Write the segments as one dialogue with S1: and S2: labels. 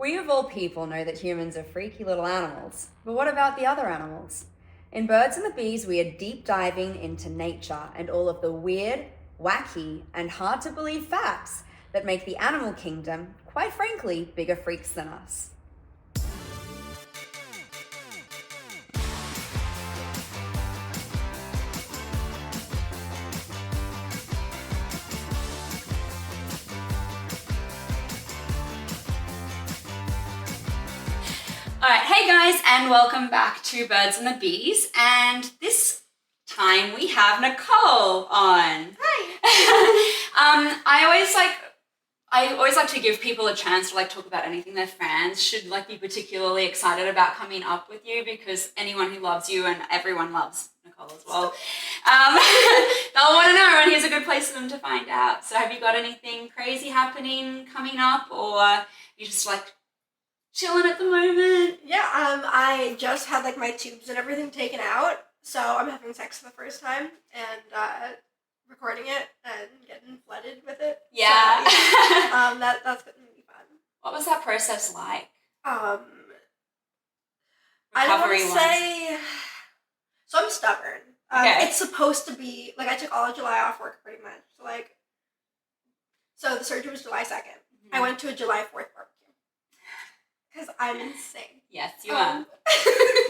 S1: We of all people know that humans are freaky little animals, but what about the other animals? In Birds and the Bees, we are deep diving into nature and all of the weird, wacky, and hard to believe facts that make the animal kingdom, quite frankly, bigger freaks than us. All right, hey guys, and welcome back to Birds and the Bees. And this time we have Nicole on.
S2: Hi.
S1: I always like to give people a chance to talk about anything their fans should be particularly excited about coming up with you, because anyone who loves you, and everyone loves Nicole as well, they'll want to know, and here's a good place for them to find out. So have you got anything crazy happening coming up, or you just chilling at the moment?
S2: Yeah, I just had my tubes and everything taken out, so I'm having sex for the first time and recording it and getting flooded with it.
S1: Yeah.
S2: So, yeah. That's gonna be fun.
S1: What was that process like?
S2: I don't want to say. So I'm stubborn.
S1: Okay.
S2: It's supposed to be I took all of July off work pretty much. So the surgery was July 2nd. Mm-hmm. I went to a July 4th barbecue. Because I'm insane.
S1: Yes, you are.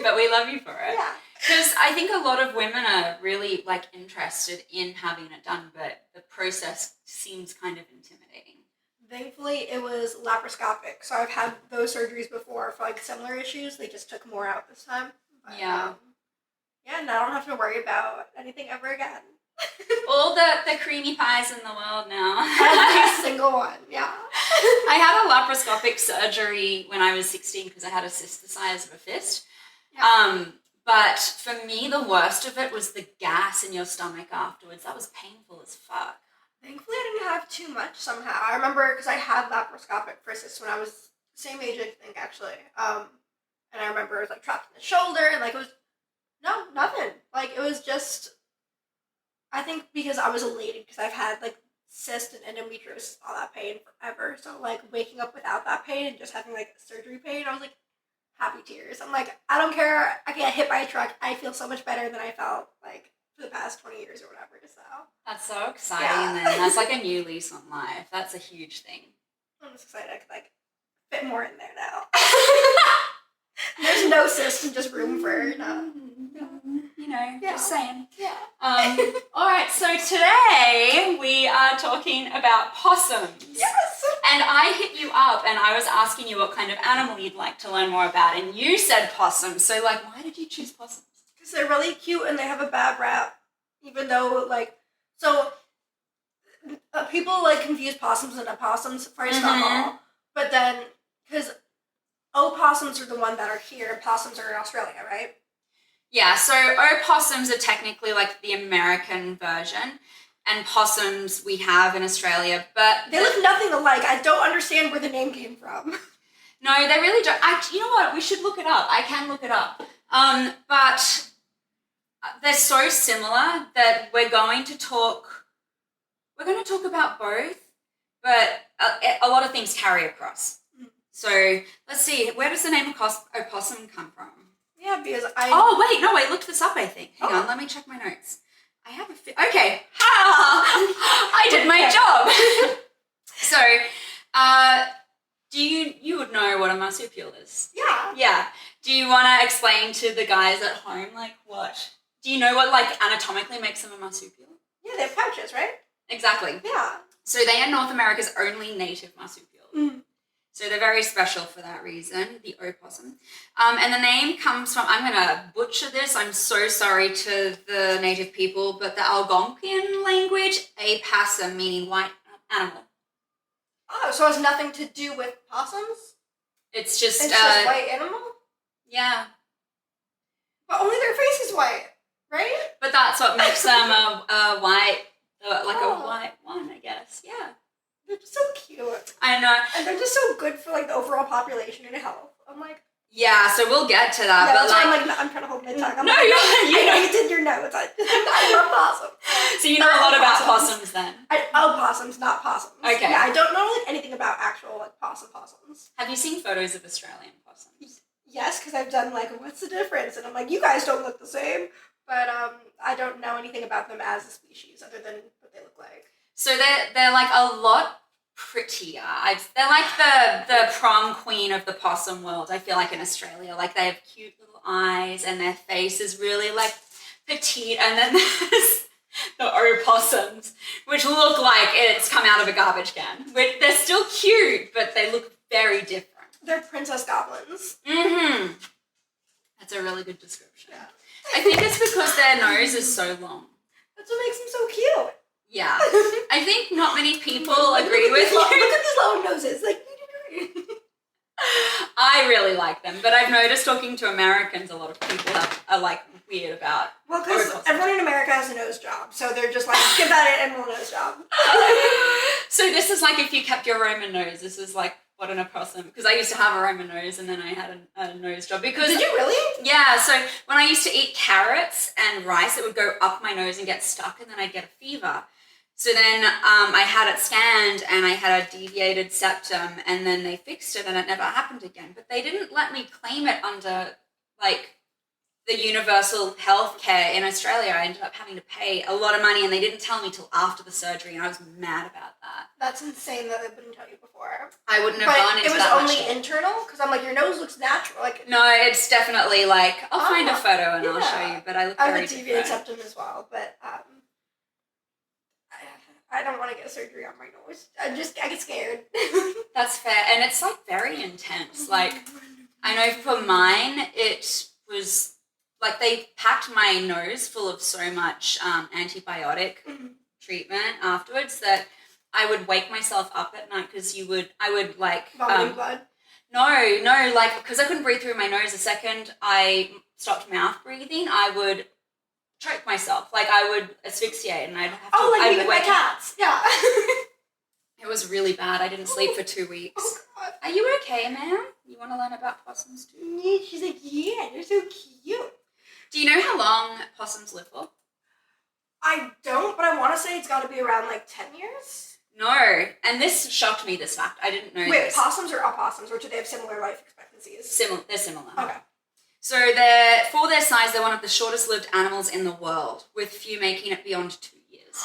S1: But we love you for it.
S2: Yeah.
S1: Because I think a lot of women are really interested in having it done, but the process seems kind of intimidating.
S2: Thankfully, it was laparoscopic. So I've had those surgeries before for similar issues. They just took more out this time. But,
S1: yeah.
S2: Yeah, and I don't have to worry about anything ever again.
S1: All the creamy pies in the world now.
S2: Every single one, yeah.
S1: I had a laparoscopic surgery when I was 16 because I had a cyst the size of a fist. Yeah. But for me, the worst of it was the gas in your stomach afterwards. That was painful as fuck.
S2: Thankfully, I didn't have too much somehow. I remember because I had laparoscopic for cysts when I was the same age, I think, actually. And I remember it was trapped in the shoulder, and it was nothing. It was just. I think because I was elated because I've had cyst and endometriosis, all that pain forever. So waking up without that pain and just having surgery pain, I was happy tears. I'm I don't care. I get hit by a truck. I feel so much better than I felt for the past 20 years or whatever. So
S1: that's so exciting. Yeah. Then that's a new lease on life. That's a huge thing.
S2: I'm just excited I could fit more in there now. There's no cyst and just room for
S1: just saying.
S2: Yeah.
S1: All right, so today we are talking about possums.
S2: Yes.
S1: And I hit you up and I was asking you what kind of animal you'd like to learn more about, and you said possums. So why did you choose possums?
S2: Because they're really cute and they have a bad rap, even though people confuse possums and opossums. First of all, but then because opossums are the one that are here and possums are in Australia, right?
S1: Yeah, so opossums are technically the American version, and possums we have in Australia, but
S2: they look nothing alike. I don't understand where the name came from.
S1: No, they really don't. You know what? We should look it up. I can look it up. But they're so similar that we're going to talk about both, but a lot of things carry across. So let's see, where does the name opossum come from?
S2: Yeah, because
S1: I looked this up, I think. Hang on, let me check my notes. I have okay. I did my job. So, you would know what a marsupial is?
S2: Yeah.
S1: Yeah. Do you want to explain to the guys at home, what? Do you know what, anatomically makes them a marsupial?
S2: Yeah, they have pouches, right?
S1: Exactly.
S2: Yeah.
S1: So they are North America's only native marsupial. Mm. So they're very special for that reason, the opossum. And the name comes from, I'm going to butcher this, I'm so sorry to the native people, but the Algonquian language, opossum, meaning white animal.
S2: Oh, so it has nothing to do with possums?
S1: It's just
S2: white animal?
S1: Yeah.
S2: But only their face is white, right?
S1: But that's what makes them a white, a white one, I guess. Yeah.
S2: They're just so cute.
S1: I know.
S2: And they're just so good for the overall population and health. I'm
S1: yeah, so we'll get to that.
S2: Yeah,
S1: but
S2: that's why I'm trying to hold with my tongue. I'm
S1: No,
S2: like,
S1: you
S2: I know you did your notes. I love possums.
S1: So you know a lot about possums then?
S2: Possums, not possums.
S1: Okay.
S2: Yeah, I don't know like anything about actual like possums.
S1: Have you seen photos of Australian possums?
S2: Yes, because I've done like, what's the difference? And I'm like, you guys don't look the same. But I don't know anything about them as a species other than what they look like.
S1: So they're like a lot prettier. They're like the prom queen of the possum world, I feel like, in Australia. Like they have cute little eyes and their face is really like petite. And then there's the opossums, which look like it's come out of a garbage can. They're still cute, but they look very different.
S2: They're princess goblins.
S1: Mm-hmm. That's a really good description.
S2: Yeah.
S1: I think it's because their nose is so long.
S2: That's what makes them so cute.
S1: Yeah. I think not many people agree with you.
S2: Look at these long noses. Like,
S1: I really like them, but I've noticed talking to Americans, a lot of people are like weird about.
S2: Well, because everyone in America has a nose job, so they're just like, give that an animal nose job.
S1: So this is like if you kept your Roman nose. This is like what an opossum. Because I used to have a Roman nose, and then I had a nose job. Because
S2: did you really?
S1: Yeah. So when I used to eat carrots and rice, it would go up my nose and get stuck, and then I'd get a fever. So then I had it scanned and I had a deviated septum, and then they fixed it and it never happened again. But they didn't let me claim it under like the universal health care in Australia. I ended up having to pay a lot of money, and they didn't tell me till after the surgery, and I was mad about that.
S2: That's insane that they wouldn't tell you before.
S1: I wouldn't have gone into that.
S2: But it was only internal? Because I'm like, your nose looks natural. Like,
S1: no, it's definitely like, I'll find a photo and I'll show you, but I look very different.
S2: I have a deviated septum as well, but I don't want to get surgery on my nose. I get scared.
S1: That's fair. And it's like very intense. Like, I know for mine, it was like they packed my nose full of so much antibiotic treatment afterwards that I would wake myself up at night because I would like...
S2: vomiting blood?
S1: No, like, because I couldn't breathe through my nose. The second I stopped mouth breathing, I would choke myself. Like, I would asphyxiate and I'd have to...
S2: Oh, like me with my cats. Yeah.
S1: It was really bad. I didn't sleep for 2 weeks.
S2: Oh, God.
S1: Are you okay, ma'am? You want to learn about possums too?
S2: She's like, yeah, they're so cute.
S1: Do you know how long possums live for?
S2: I don't, but I want to say it's got to be around like 10 years.
S1: No. And this shocked me, this fact. I didn't know this.
S2: Wait, possums or opossums, or do they have similar life expectancies?
S1: They're similar.
S2: Okay.
S1: So for their size, they're one of the shortest lived animals in the world, with few making it beyond 2 years.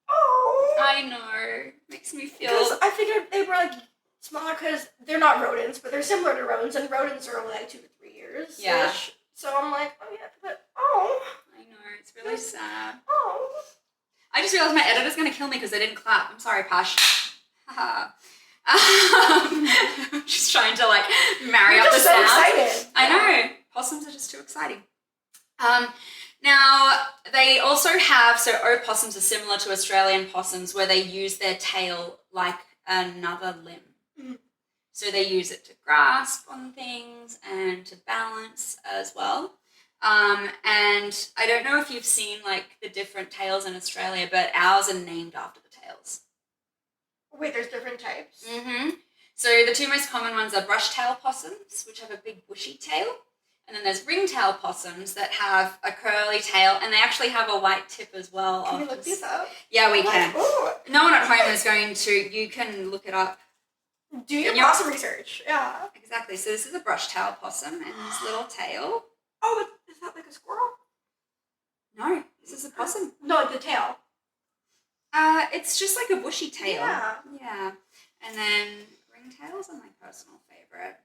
S2: Oh.
S1: I know. Makes me feel...
S2: Because I figured they were like smaller because they're not rodents, but they're similar to rodents, and rodents are only like 2 to 3 years.
S1: Yeah.
S2: So I'm like, oh yeah, but
S1: I know, it's really sad.
S2: Oh.
S1: I just realized my editor's going to kill me because they didn't clap. I'm sorry, Pash. Haha. Just trying to like marry up the
S2: so
S1: sound.
S2: Excited.
S1: I know. Possums are just too exciting. Now, they also have, so opossums are similar to Australian possums where they use their tail like another limb.
S2: Mm.
S1: So they use it to grasp on things and to balance as well. And I don't know if you've seen like the different tails in Australia, but ours are named after the tails.
S2: Wait, there's different types?
S1: Mm-hmm. So the two most common ones are brush-tail possums, which have a big bushy tail. And then there's ring-tail possums that have a curly tail, and they actually have a white tip as well.
S2: Can we look these up?
S1: Yeah, we can.
S2: Ooh.
S1: No one at home is going to. You can look it up.
S2: Do your possum research. Yeah.
S1: Exactly. So this is a brush-tail possum and his little tail.
S2: Oh, is that like a squirrel?
S1: No, this is a possum.
S2: No, like the tail.
S1: It's just like a bushy tail.
S2: Yeah.
S1: Yeah. And then ringtails are my personal favorite.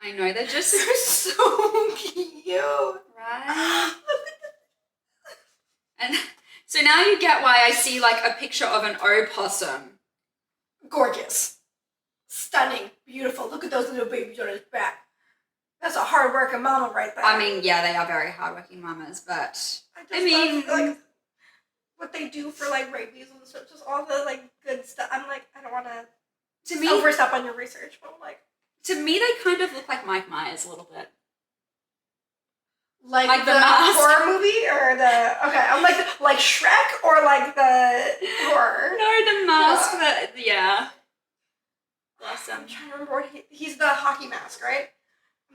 S1: I know, they're just...
S2: They're so cute.
S1: Right? And so now you get why I see like a picture of an opossum.
S2: Gorgeous. Stunning. Beautiful. Look at those little babies on his back. That's a hard-working mama right there.
S1: I mean, yeah, they are very hardworking mamas, but... I mean...
S2: like, what they do for, like, rabies and stuff, just all the, like, good stuff. I'm like, I don't want to overstep on your research, but, like...
S1: To me, they kind of look like Mike Myers a little bit.
S2: Like the horror movie or the... Okay, I'm like Shrek or like the horror?
S1: No, the mask, yeah. Bless him.
S2: I'm trying to remember what he's the hockey mask, right?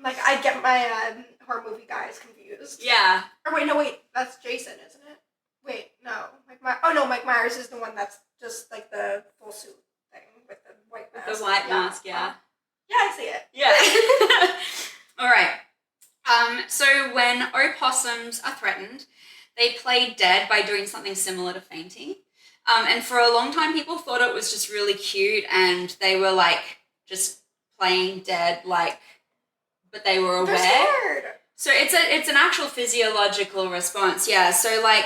S2: Like, I get my horror movie guys confused.
S1: Yeah.
S2: Or wait, that's Jason, isn't it? Wait, no. Mike Myers is the one that's just like the full suit thing with the white mask.
S1: The white mask, yeah.
S2: Yeah, I see it.
S1: Yeah. All right. So when opossums are threatened, they play dead by doing something similar to fainting. And for a long time, people thought it was just really cute, and they were like just playing dead, like, but they were aware.
S2: They're scared.
S1: So it's an actual physiological response, yeah. So like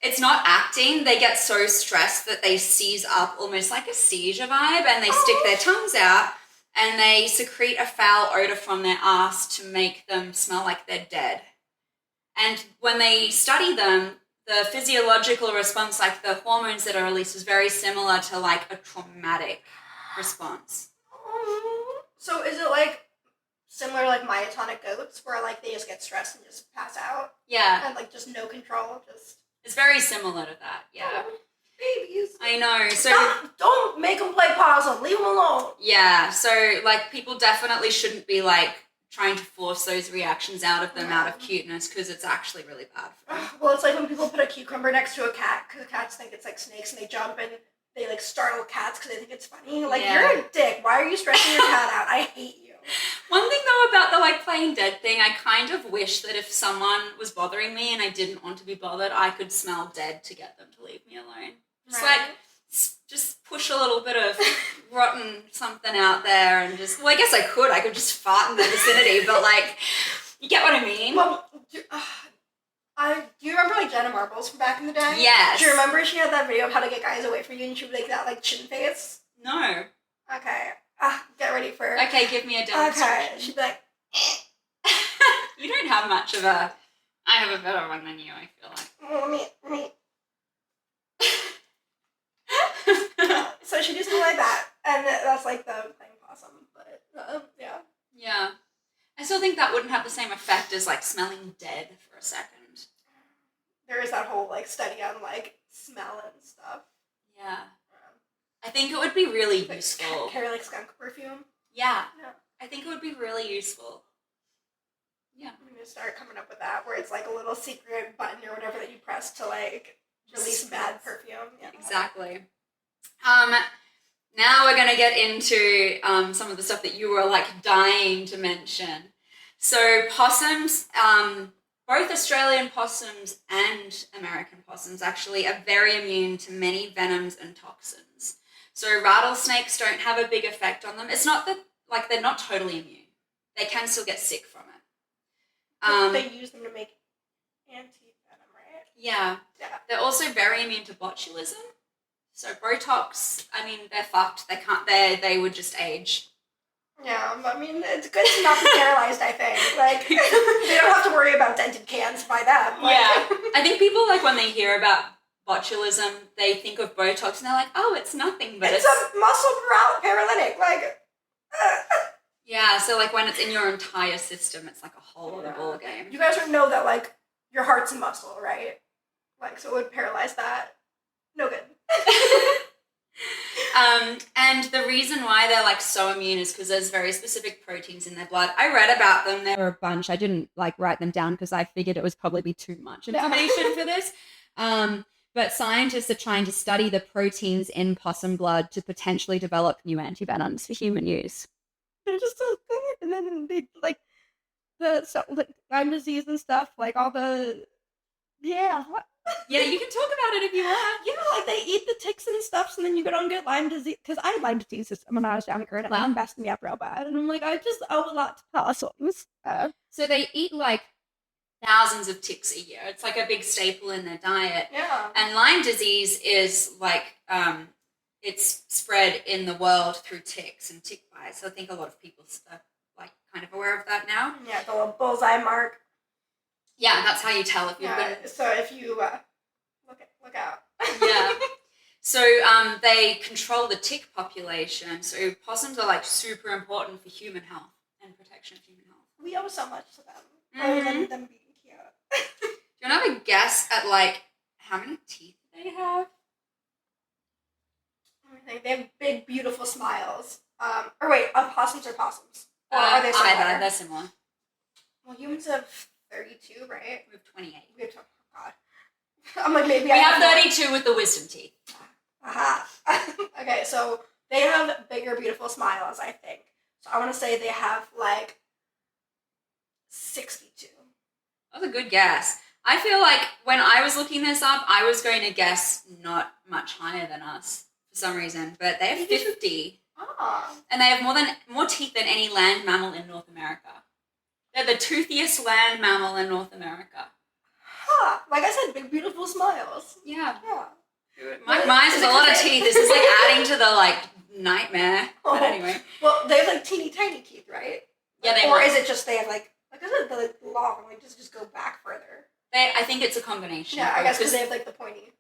S1: it's not acting. They get so stressed that they seize up almost like a seizure vibe, and they stick their tongues out, and they secrete a foul odor from their ass to make them smell like they're dead. And when they study them, the physiological response, like the hormones that are released, is very similar to like a traumatic response.
S2: So is it like similar to like myotonic goats, where like they just get stressed and just pass out?
S1: Yeah.
S2: And like just no control, just...
S1: It's very similar to that, yeah.
S2: Oh, babies.
S1: I know, so...
S2: Don't make them play possum, leave them alone.
S1: Yeah, so like people definitely shouldn't be like trying to force those reactions out of them out of cuteness, because it's actually really bad for them.
S2: Well, it's like when people put a cucumber next to a cat, because cats think it's like snakes and they jump and they like startle cats because they think it's funny. Like, you're a dick. Why are you stressing your cat out? I hate you.
S1: One thing though about the like playing dead thing, I kind of wish that if someone was bothering me and I didn't want to be bothered, I could smell dead to get them to leave me alone. Just like, just push a little bit of rotten something out there and just, well, I guess I could just fart in the vicinity, but like, you get what I mean?
S2: Well, do you remember like Jenna Marbles from back in the day?
S1: Yes.
S2: Do you remember she had that video of how to get guys away from you, and she would make that like chin face?
S1: No.
S2: Okay. Get ready for...
S1: Okay, give me a demonstration.
S2: Okay. She'd be like...
S1: You don't have much of a... I have a better one than you, I feel like.
S2: Let me... So she do something like that, and that's like the playing possum, but yeah.
S1: Yeah. I still think that wouldn't have the same effect as like smelling dead for a second.
S2: There is that whole like study on like smell and stuff.
S1: Yeah. I think it would be really
S2: like,
S1: useful.
S2: Carry like skunk perfume.
S1: Yeah. I think it would be really useful. Yeah.
S2: I'm gonna start coming up with that, where it's like a little secret button or whatever that you press to like release bad perfume. Yeah.
S1: Exactly. Now we're going to get into some of the stuff that you were like dying to mention. So possums, both Australian possums and American possums actually are very immune to many venoms and toxins. So rattlesnakes don't have a big effect on them. It's not that like they're not totally immune. They can still get sick from it.
S2: They use them to make anti-venom, right?
S1: Yeah. They're also very immune to botulism. So Botox, I mean, they're fucked. They can't. They would just age.
S2: Yeah, I mean, it's good to not be paralyzed. I think like they don't have to worry about dented cans by them. Like.
S1: Yeah, I think people like when they hear about botulism, they think of Botox and they're like, oh, it's nothing, but
S2: it's a muscle paralytic. Like.
S1: Yeah, so like when it's in your entire system, it's like a whole other ball game.
S2: You guys would know that like your heart's a muscle, right? Like, so it would paralyze that. No good.
S1: And the reason why they're like so immune is because there's very specific proteins in their blood. I read about them. There were a bunch. I didn't like write them down because I figured it was probably be too much information for this. But scientists are trying to study the proteins in possum blood to potentially develop new antivenoms for human use.
S2: They're just so good. And then they like the Lyme disease and stuff, like all the
S1: Yeah, you can talk about it if you want.
S2: Yeah, like they eat the ticks and stuff, and then you don't get Lyme disease. Because I had Lyme disease when I was younger, and it messed me up real bad. And I'm like, I just owe a lot to possums.
S1: So they eat like thousands of ticks a year. It's like a big staple in their diet.
S2: Yeah.
S1: And Lyme disease is like it's spread in the world through ticks and tick bites. So I think a lot of people are like kind of aware of that now.
S2: Yeah, the little bullseye mark.
S1: Yeah, that's how you tell if you've been...
S2: So if you look out.
S1: Yeah. So they control the tick population. So possums are like super important for human health and protection of human health.
S2: We owe so much to them, other than them being cute.
S1: Do you want to have a guess at like how many teeth they have?
S2: They have big, beautiful smiles. Or wait, opossums or possums? Or are they similar?
S1: Either. They're similar.
S2: Well, humans have 32, right?
S1: We have 28.
S2: We have, oh God. I'm like, maybe
S1: we have 32 with the wisdom teeth.
S2: Aha. Okay, so they have bigger, beautiful smiles, I think. So I want to say they have like 62.
S1: That's a good guess. I feel like when I was looking this up, I was going to guess not much higher than us for some reason, but they have 50.
S2: Ah.
S1: And they have more teeth than any land mammal in North America. They're the toothiest land mammal in North America.
S2: Huh. Like I said, big, beautiful smiles.
S1: Yeah.
S2: Yeah.
S1: Mine has a lot of teeth. This is like adding to the like nightmare.
S2: Oh.
S1: But anyway.
S2: Well, they have like teeny tiny teeth, right?
S1: Yeah, they
S2: Or is it just they have like I said, the like long, like just go back further?
S1: I think it's a combination.
S2: Yeah, I guess because they have like the pointy.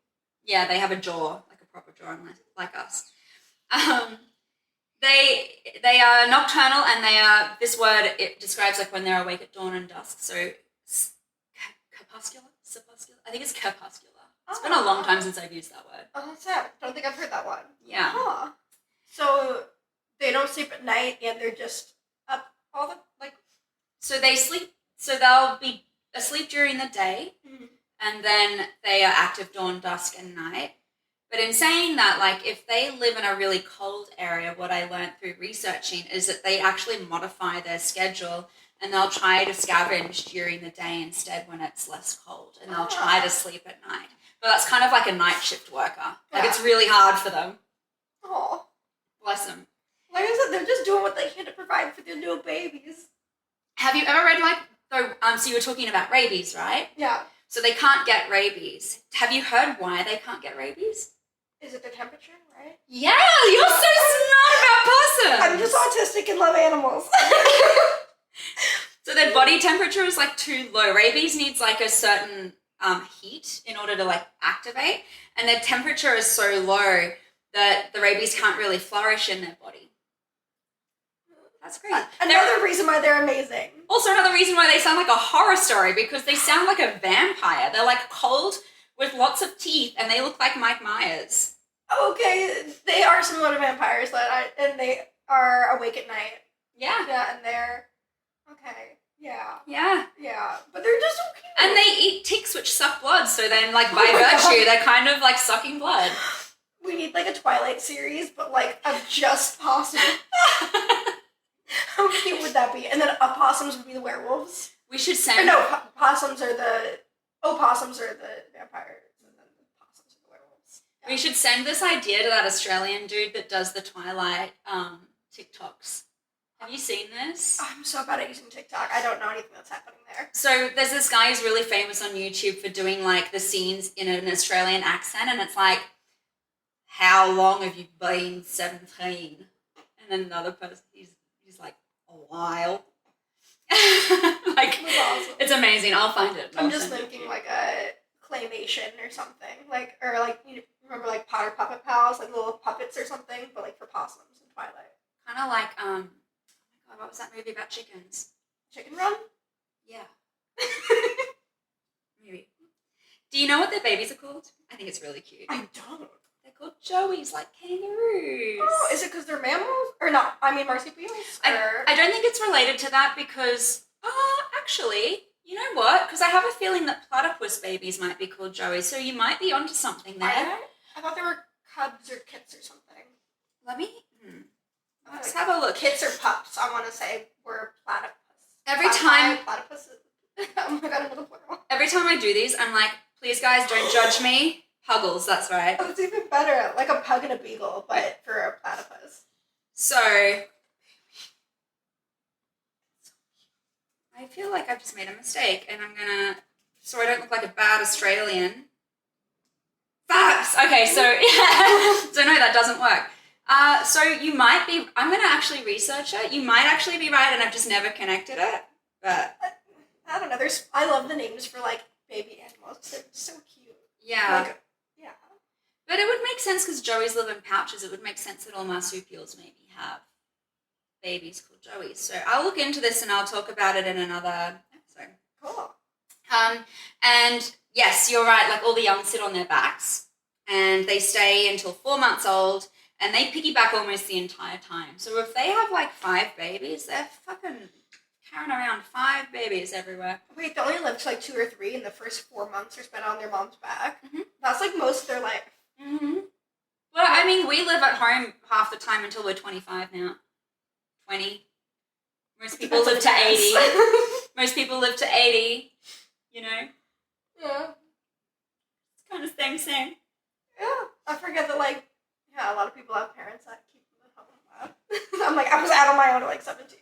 S1: Yeah, they have a jaw, like a proper jaw, like us. They are nocturnal, and they are, this word, it describes like when they're awake at dawn and dusk. So crepuscular. I think it's crepuscular. It's been a long time since I've used that word.
S2: Oh, that's sad. I don't think I've heard that one.
S1: Yeah.
S2: Huh. So they don't sleep at night, and they're just up all the like.
S1: So they sleep. So they'll be asleep during the day, and then they are active dawn, dusk, and night. But in saying that, like, if they live in a really cold area, what I learned through researching is that they actually modify their schedule, and they'll try to scavenge during the day instead when it's less cold, and they'll try to sleep at night. But that's kind of like a night shift worker. Like, it's really hard for them.
S2: Oh.
S1: Bless them.
S2: Like I said, they're just doing what they can to provide for their new babies.
S1: Have you ever read, like, so you were talking about rabies, right?
S2: Yeah.
S1: So they can't get rabies. Have you heard why they can't get rabies?
S2: Is it the temperature, right?
S1: Yeah, you're so smart about possums.
S2: I'm just autistic and love animals.
S1: So their body temperature is like too low. Rabies needs like a certain heat in order to like activate, and their temperature is so low that the rabies can't really flourish in their body. That's great.
S2: Another reason why they're amazing.
S1: Also another reason why they sound like a horror story, because they sound like a vampire. They're like cold with lots of teeth, and they look like Mike Myers.
S2: Okay, they are similar to vampires, and they are awake at night.
S1: Yeah.
S2: Yeah, and they're okay. Yeah.
S1: Yeah.
S2: Yeah, but they're just so cute.
S1: And they eat ticks which suck blood, so then like by virtue, they're kind of like sucking blood.
S2: We need like a Twilight series, but like of just possums. How cute would that be? And then opossums would be the werewolves.
S1: We should send.
S2: Or no, possums are the vampires, and then the possums are the werewolves. Yeah.
S1: We should send this idea to that Australian dude that does the Twilight TikToks. Have you seen this?
S2: I'm so bad at using TikTok. I don't know anything that's happening there.
S1: So there's this guy who's really famous on YouTube for doing like the scenes in an Australian accent, and it's like, how long have you been 17? And then another person, he's like, a while. Like,
S2: awesome.
S1: It's amazing. I'll find it.
S2: I'm just thinking like a claymation or something, like, or like, you remember like Potter Puppet Pals, like little puppets or something, but like for possums in Twilight.
S1: Kind of like oh my god, what was that movie about chickens?
S2: Chicken Run?
S1: Yeah. Maybe. Do you know what their babies are called? I think it's really cute.
S2: I don't.
S1: They're called joeys, like kangaroos.
S2: Oh, is it because they're mammals? Or not? I mean marsupials?
S1: I don't think it's related to that because, actually, you know what? Because I have a feeling that platypus babies might be called joeys, so you might be onto something there.
S2: I thought they were cubs or kits or something.
S1: Let me, let's have a look.
S2: Kits or pups, I want to say, were platypus. Platypus. Oh my god, another plural.
S1: Every time I do these, I'm like, please guys, don't judge me. Puggles, that's right.
S2: Oh, it's even better. Like a pug and a beagle, but for a platypus.
S1: So, I feel like I've just made a mistake, and I'm gonna, so I don't look like a bad Australian. Fabs! Okay, so, yeah. So no, that doesn't work. So you might be, I'm gonna actually research it. You might actually be right, and I've just never connected it, but.
S2: I don't know, I love the names for, like, baby animals. They're so cute.
S1: Yeah.
S2: Like, yeah.
S1: But it would make sense because joeys live in pouches. It would make sense that all marsupials maybe have babies called joeys. So I'll look into this and I'll talk about it in another episode.
S2: Cool.
S1: And yes, you're right. Like all the young sit on their backs and they stay until 4 months old. and they piggyback almost the entire time. So if they have like 5 babies, they're fucking carrying around 5 babies everywhere.
S2: Wait, they only live to like 2 or 3, and the first 4 months are spent on their mom's back.
S1: Mm-hmm.
S2: That's like most of their life.
S1: Mm-hmm. Well, I mean, we live at home half the time until we're 25 now. 20. Most people live to 80. Most people live to 80, you know?
S2: Yeah.
S1: It's kind of same.
S2: Yeah. I forget that, like, yeah, a lot of people have parents that keep them at home. I'm like, I was out on my own at like 17.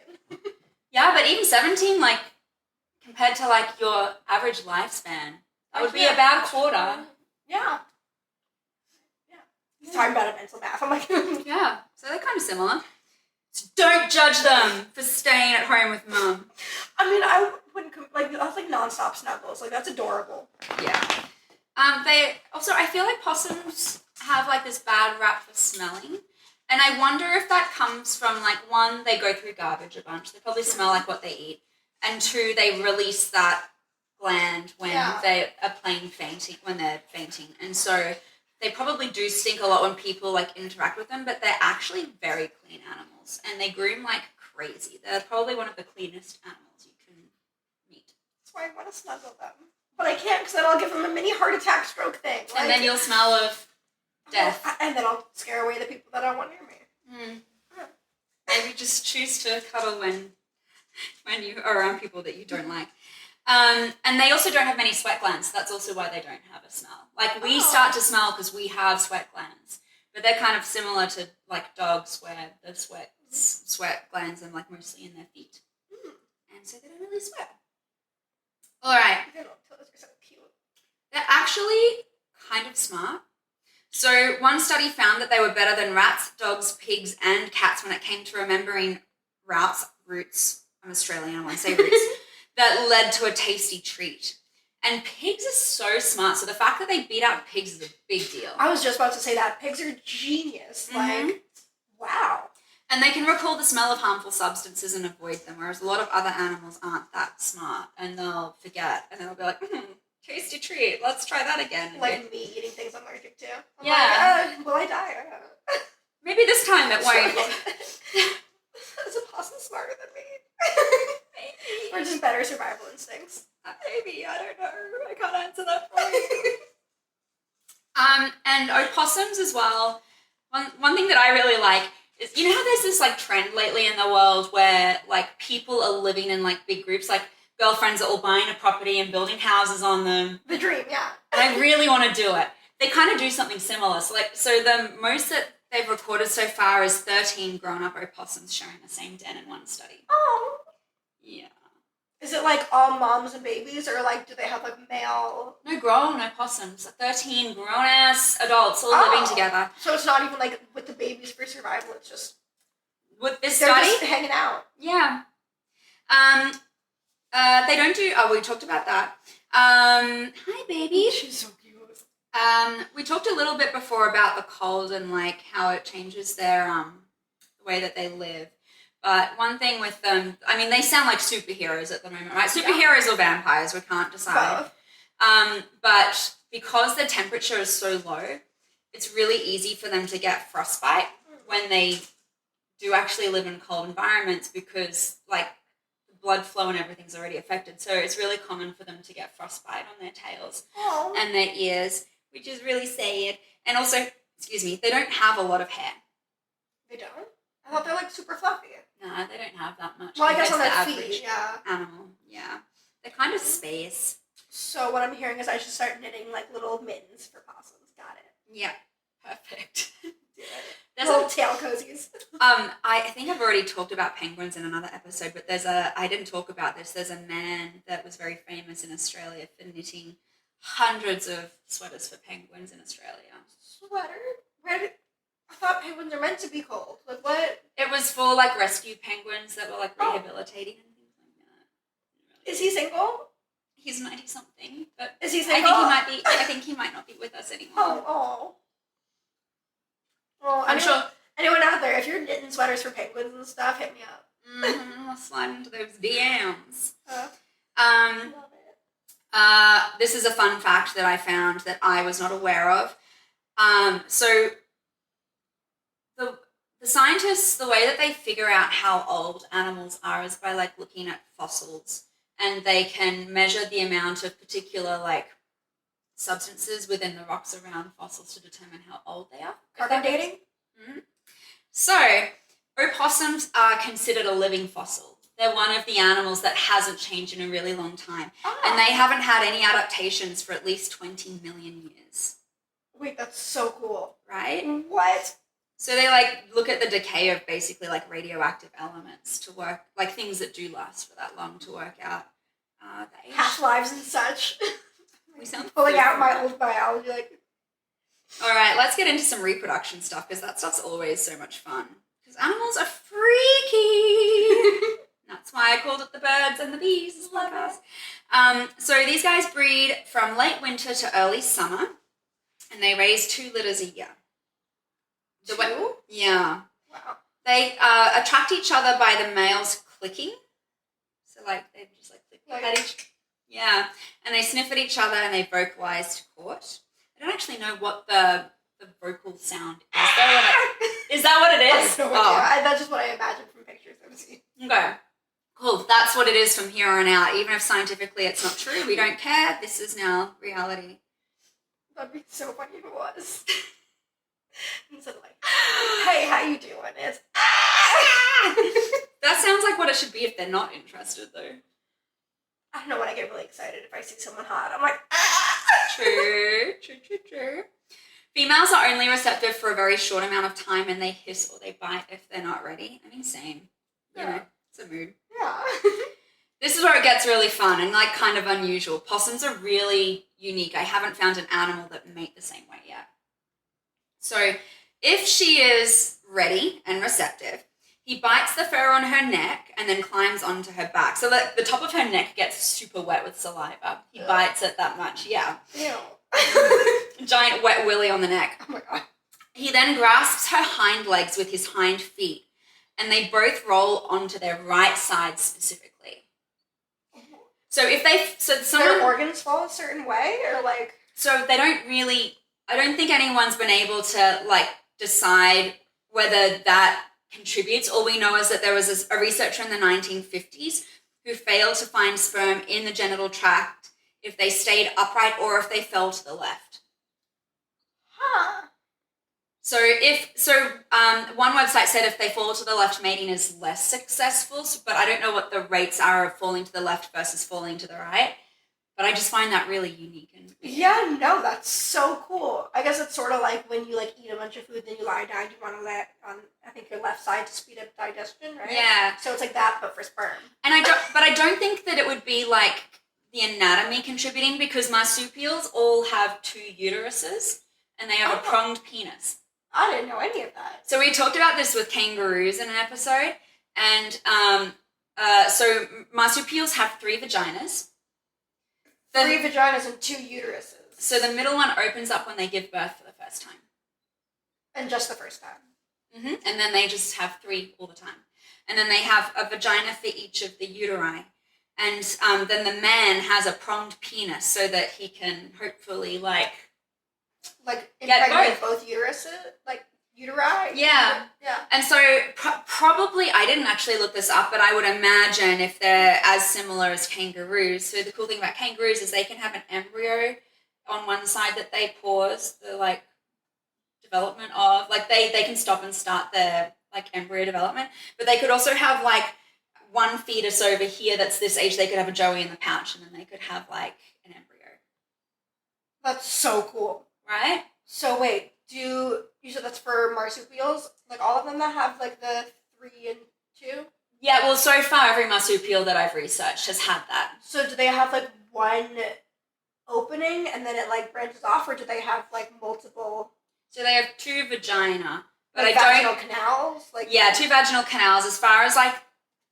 S1: Yeah, but even 17, like, compared to like your average lifespan, that would be about a quarter.
S2: Yeah. He's talking about a mental math. I'm like,
S1: yeah, so they're kind of similar. So don't judge them for staying at home with mum.
S2: I mean, I wouldn't, like, that's like nonstop snuggles. Like, that's adorable.
S1: Yeah. They also, I feel like possums have like this bad rap for smelling. And I wonder if that comes from like, 1, they go through garbage a bunch. They probably smell like what they eat. And 2, they release that gland when they are fainting, when they're fainting. And so they probably do stink a lot when people like interact with them, but they're actually very clean animals and they groom like crazy. They're probably one of the cleanest animals you can meet.
S2: That's why I want to snuggle them. But I can't because then I'll give them a mini heart attack stroke thing. Like,
S1: and then you'll smell of death.
S2: And then I'll scare away the people that don't want near me.
S1: Maybe just choose to cuddle when you are around people that you don't like. And they also don't have many sweat glands. That's also why they don't have a smell. Like, we start to smell because we have sweat glands. But they're kind of similar to, like, dogs where the sweat glands are, like, mostly in their feet. And so they don't really sweat. All right.
S2: They're so cute.
S1: They're actually kind of smart. So one study found that they were better than rats, dogs, pigs, and cats when it came to remembering routes. I'm Australian, I want to say roots. That led to a tasty treat. And pigs are so smart. So the fact that they beat out pigs is a big deal.
S2: I was just about to say that. Pigs are genius. Like, wow.
S1: And they can recall the smell of harmful substances and avoid them, whereas a lot of other animals aren't that smart. And they'll forget. And they'll be like, tasty treat. Let's try that again.
S2: Like me eating things I'm allergic to. I'm like, will I die?
S1: Maybe this time it won't.
S2: Is a possum smarter than me? Maybe. Or just better survival instincts.
S1: Maybe, I don't know. I can't answer that for you. And opossums as well. One thing that I really like is, you know how there's this like trend lately in the world where like people are living in like big groups, like girlfriends are all buying a property and building houses on them.
S2: The dream, yeah.
S1: And I really want to do it. They kind of do something similar. So the most that they've recorded so far is 13 grown-up opossums sharing the same den in one study.
S2: Oh.
S1: Yeah.
S2: Is it like all moms and babies, or like do they have like male?
S1: No grown opossums. 13 grown-ass adults all living together.
S2: So it's not even like with the babies for survival. It's just
S1: with this
S2: they're
S1: study
S2: just hanging out.
S1: Yeah. They don't do. Oh, we talked about that. Hi, baby.
S2: She's so cute.
S1: We talked a little bit before about the cold and like how it changes their the way that they live. But one thing with them, I mean, they sound like superheroes at the moment, right? Superheroes or vampires, we can't decide. But because the temperature is so low, it's really easy for them to get frostbite when they do actually live in cold environments, because like the blood flow and everything's already affected. So it's really common for them to get frostbite on their tails and their ears, which is really sad. And also, they don't have a lot of hair.
S2: They don't? I thought they're like super fluffy.
S1: No, they don't have that much.
S2: Well, I guess on their
S1: average
S2: feet, yeah.
S1: Animal, yeah. They're kind of space.
S2: So what I'm hearing is I should start knitting like little mittens for possums. Got it.
S1: Yeah, perfect.
S2: There's little tail cozies.
S1: I think I've already talked about penguins in another episode, but I didn't talk about this. There's a man that was very famous in Australia for knitting hundreds of sweaters for penguins in Australia.
S2: Sweater? I thought penguins are meant to be cold. Like what?
S1: It was for like rescue penguins that were like rehabilitating and things like that.
S2: Is he single?
S1: He's 90-something, but
S2: is he single?
S1: I think he might not be with us anymore.
S2: Oh. Well,
S1: I'm sure.
S2: Anyone out there, if you're knitting sweaters for penguins and stuff, hit me up.
S1: I'll slide into those DMs.
S2: Love it.
S1: This is a fun fact that I found that I was not aware of. So the scientists, the way that they figure out how old animals are is by like looking at fossils, and they can measure the amount of particular like substances within the rocks around fossils to determine how old they are.
S2: Carbon dating?
S1: Mm-hmm. So, opossums are considered a living fossil. They're one of the animals that hasn't changed in a really long time. And they haven't had any adaptations for at least 20 million years.
S2: Wait, that's so cool.
S1: Right?
S2: What?
S1: So they like look at the decay of basically like radioactive elements to work, like things that do last for that long to work out the age.
S2: Half-lives and such.
S1: We sound
S2: pulling out my old biology like.
S1: All right, let's get into some reproduction stuff because that stuff's always so much fun. Because animals are freaky. That's why I called it the birds and the bees. So these guys breed from late winter to early summer, and they raise 2 litters a year.
S2: Two?
S1: Yeah.
S2: Wow.
S1: They attract each other by the males clicking. So like they just like click at each. Yeah, and they sniff at each other and they vocalize to court. I don't actually know what the vocal sound is. Is that what it is?
S2: I have no idea. That's just what I imagine from pictures I've seen.
S1: Okay. Cool. That's what it is from here on out. Even if scientifically it's not true, we don't care. This is now reality.
S2: That'd be so funny if it was. Instead of like, hey, how you doing? It's
S1: That sounds like what it should be if they're not interested, though.
S2: I don't know when I get really excited if I see someone hot. I'm like,
S1: True. Females are only receptive for a very short amount of time, and they hiss or they bite if they're not ready. I mean, same. You know, it's a mood.
S2: Yeah.
S1: This is where it gets really fun and like kind of unusual. Possums are really unique. I haven't found an animal that mate the same way yet. So if she is ready and receptive, he bites the fur on her neck and then climbs onto her back. So the top of her neck gets super wet with saliva. He bites it that much, yeah.
S2: Ew.
S1: Giant wet willy on the neck.
S2: Oh my god.
S1: He then grasps her hind legs with his hind feet, and they both roll onto their right side specifically. So if
S2: their organs fall a certain way, or like.
S1: So they don't really. I don't think anyone's been able to like decide whether that contributes. All we know is that there was a researcher in the 1950s who failed to find sperm in the genital tract if they stayed upright or if they fell to the left.
S2: Huh.
S1: So one website said if they fall to the left, mating is less successful, but I don't know what the rates are of falling to the left versus falling to the right. But I just find that really unique.
S2: Yeah, no, that's so cool. I guess it's sort of like when you like eat a bunch of food, then you lie down, you want to let on, I think, your left side to speed up digestion, right?
S1: Yeah.
S2: So it's like that, but for sperm.
S1: And I don't think that it would be like the anatomy contributing, because marsupials all have 2 uteruses and they have a pronged penis.
S2: I didn't know any of that.
S1: So we talked about this with kangaroos in an episode, and so marsupials have 3 vaginas.
S2: 3 vaginas and 2 uteruses.
S1: So the middle one opens up when they give birth for the first time.
S2: And just the first time.
S1: Mm-hmm. And then they just have 3 all the time. And then they have a vagina for each of the uteri. And then the man has a pronged penis so that he can hopefully like
S2: impregnate both uteruses? Like uteri?
S1: Yeah.
S2: Yeah.
S1: And so probably, I didn't actually look this up, but I would imagine if they're as similar as kangaroos. So the cool thing about kangaroos is they can have an embryo on one side that they pause the like development of. Like they can stop and start their like embryo development, but they could also have like one fetus over here that's this age. They could have a joey in the pouch, and then they could have like an embryo.
S2: That's so cool.
S1: Right?
S2: So wait, you said that's for marsupials? Like all of them that have like the 3 and 2?
S1: Yeah, well, so far every marsupial that I've researched has had that.
S2: So do they have like one opening and then it like branches off, or do they have like multiple?
S1: So they have 2 vagina, but
S2: like vaginal canals? Like
S1: 2 vaginal canals. As far as like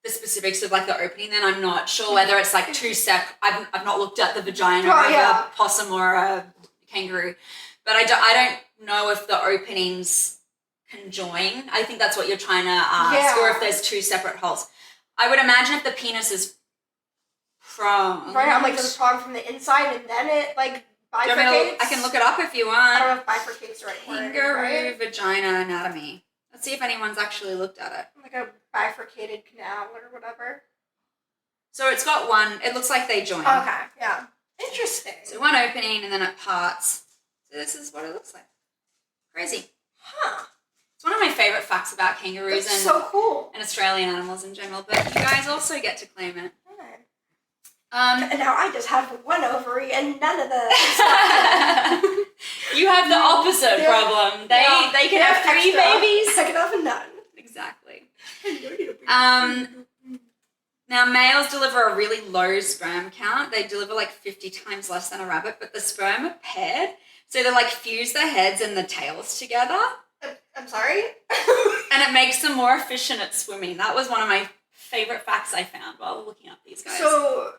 S1: the specifics of like the opening, then I'm not sure whether it's like 2 separate. I've not looked at the vagina of a possum or a kangaroo, but I don't know if the openings conjoin. I think that's what you're trying to ask, or if there's 2 separate holes. I would imagine if the penis is pronged.
S2: Right, I'm like, does it prong from the inside and then it like bifurcates?
S1: I can look it up if you want.
S2: I don't know if bifurcates the right word.
S1: Kangaroo vagina anatomy. Let's see if anyone's actually looked at it.
S2: Like a bifurcated canal or whatever.
S1: So it's got one, it looks like they join.
S2: Okay, yeah. Interesting.
S1: So one opening and then it parts. So this is what it looks like. Crazy.
S2: Huh.
S1: It's one of my favourite facts about kangaroos
S2: That's so cool.
S1: and Australian animals in general, but you guys also get to claim it.
S2: Okay. And now I just have one ovary and none of the stuff.
S1: You have the opposite problem. They can have 3 babies.
S2: I can have none.
S1: Exactly. Now, males deliver a really low sperm count. They deliver like 50 times less than a rabbit, but the sperm are paired. So they like fuse their heads and the tails together.
S2: I'm sorry?
S1: And it makes them more efficient at swimming. That was one of my favorite facts I found while looking up these guys.
S2: So,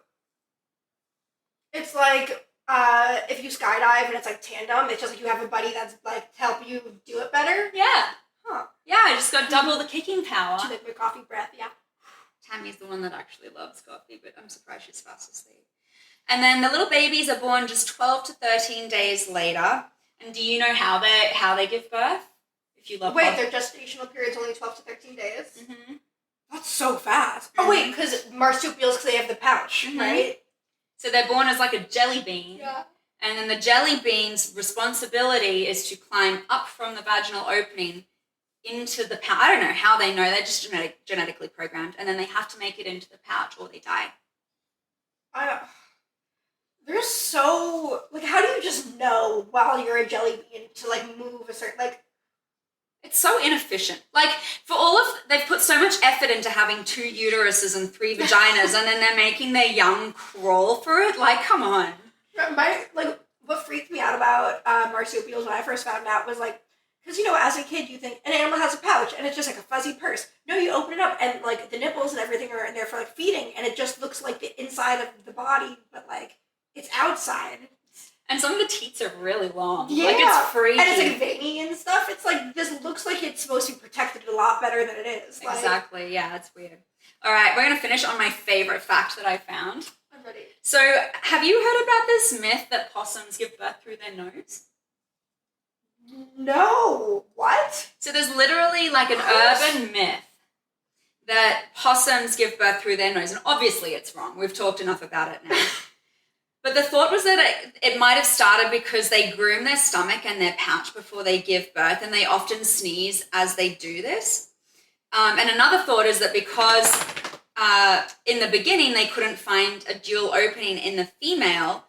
S2: it's like if you skydive and it's like tandem, it's just like you have a buddy that's like to help you do it better.
S1: Yeah.
S2: Huh.
S1: Yeah, I just got double the kicking power.
S2: To make my coffee breath, yeah.
S1: Tammy's the one that actually loves coffee, but I'm surprised she's fast asleep. And then the little babies are born just 12 to 13 days later. And do you know how they give birth? If you love
S2: Wait,
S1: coffee.
S2: their gestational period's only 12 to 13 days?
S1: Mm-hmm.
S2: That's so fast. Oh, wait, because marsupials, because they have the pouch, right?
S1: So they're born as like a jelly bean.
S2: Yeah.
S1: And then the jelly bean's responsibility is to climb up from the vaginal opening into the pouch. I don't know how they know. They're just genetically programmed. And then they have to make it into the pouch or they die.
S2: They're so... Like, how do you just know while you're a jelly bean to, like, move a certain... Like...
S1: It's so inefficient. Like, they've put so much effort into having 2 uteruses and 3 vaginas, and then they're making their young crawl for it. Like, come on.
S2: What freaked me out about marsupials when I first found out was, like, because, you know, as a kid, you think an animal has a pouch, and it's just like a fuzzy purse. No, you open it up, and, like, the nipples and everything are in there for, like, feeding, and it just looks like the inside of the body, but, like, it's outside.
S1: And some of the teats are really long.
S2: Yeah.
S1: Like, it's freaky.
S2: And it's, like, veiny and stuff. It's, like, this looks like it's supposed to be protected a lot better than it is. Like,
S1: exactly. Yeah, it's weird. All right, we're going to finish on my favorite fact that I found.
S2: I'm ready.
S1: So, have you heard about this myth that possums give birth through their nose?
S2: No. What?
S1: So there's literally like an urban myth that possums give birth through their nose. And obviously it's wrong. We've talked enough about it now. But the thought was that it might have started because they groom their stomach and their pouch before they give birth, and they often sneeze as they do this. And another thought is that because in the beginning they couldn't find a dual opening in the female,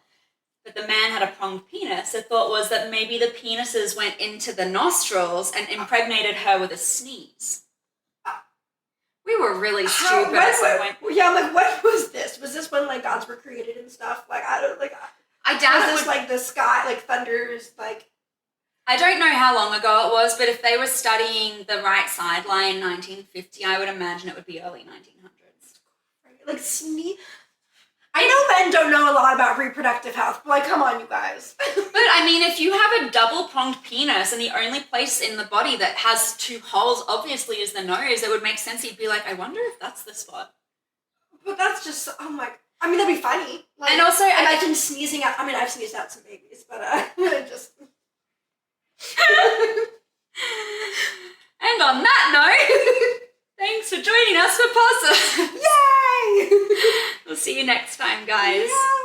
S1: but the man had a pronged penis, the thought was that maybe the penises went into the nostrils and impregnated her with a sneeze. We were really stupid.
S2: Yeah, like, what was this? Was this when, like, gods were created and stuff? Like, I doubt was this, like, the sky, like, thunders, like...
S1: I don't know how long ago it was, but if they were studying the right sideline in 1950, I would imagine it would be early 1900s.
S2: Like, sneeze... I know men don't know a lot about reproductive health, but, like, come on, you guys.
S1: But, I mean, if you have a double-pronged penis and the only place in the body that has 2 holes, obviously, is the nose, it would make sense. You'd be like, I wonder if that's the spot.
S2: But that's just, oh my... I mean, that'd be funny. Like,
S1: and also...
S2: imagine sneezing out... I mean, I've sneezed out some babies, but, just...
S1: And on that note... Thanks for joining us for Possums.
S2: Yay!
S1: We'll see you next time, guys.
S2: Yeah.